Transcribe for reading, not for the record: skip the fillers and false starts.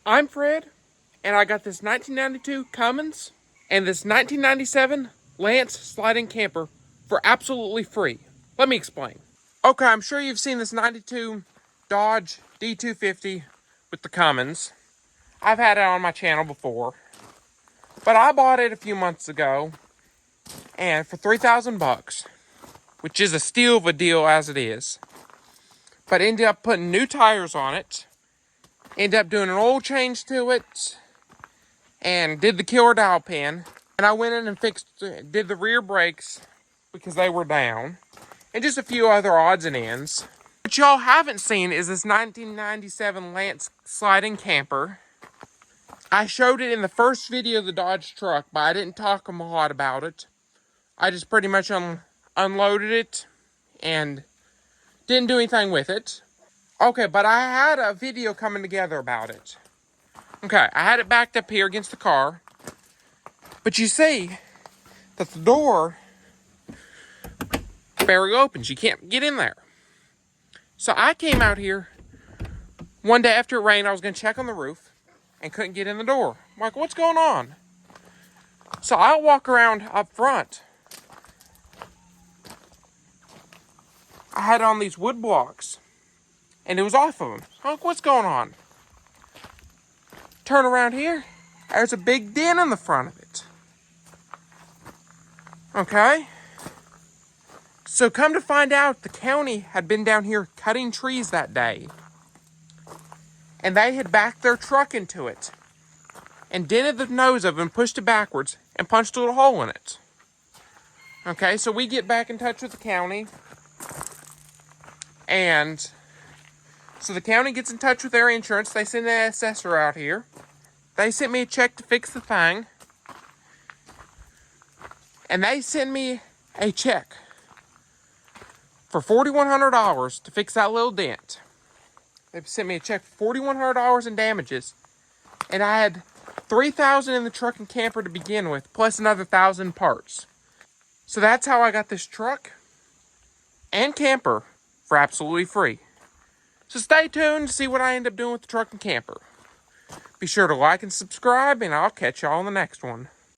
I'm Fred, and I got this 1992 Cummins and this 1997 Lance sliding camper for absolutely free. Let me explain. Okay, I'm sure you've seen this 92 Dodge D250 with the Cummins. I've had it on my channel before, but I bought it a few months ago, and for 3,000 bucks, which is a steal of a deal as it is. But ended up putting new tires on it, ended up doing an oil change to it, and did the killer dial pin. And I went in and did the rear brakes because they were down, and just a few other odds and ends. What y'all haven't seen is this 1997 Lance sliding camper. I showed it in the first video of the Dodge truck, but I didn't talk a lot about it. I just pretty much unloaded it and didn't do anything with it. Okay, but I had a video coming together about it. Okay, I had it backed up here against the car. But you see that the door barely opens. You can't get in there. So I came out here one day after it rained. I was going to check on the roof and couldn't get in the door. I'm like, what's going on? So I walk around up front. I had on these wood blocks, and it was off of them. I'm like, what's going on? Turn around here. There's a big dent in the front of it. Okay? So come to find out, the county had been down here cutting trees that day. And they had backed their truck into it. And dented the nose of it and pushed it backwards and punched a little hole in it. Okay, so we get back in touch with the county. And so the county gets in touch with their insurance. They send an assessor out here. They sent me a check to fix the thing. And they sent me a check for $4,100 to fix that little dent. They sent me a check for $4,100 in damages. And I had $3,000 in the truck and camper to begin with, plus another $1,000 parts. So that's how I got this truck and camper for absolutely free. So stay tuned to see what I end up doing with the truck and camper. Be sure to like and subscribe, and I'll catch y'all in the next one.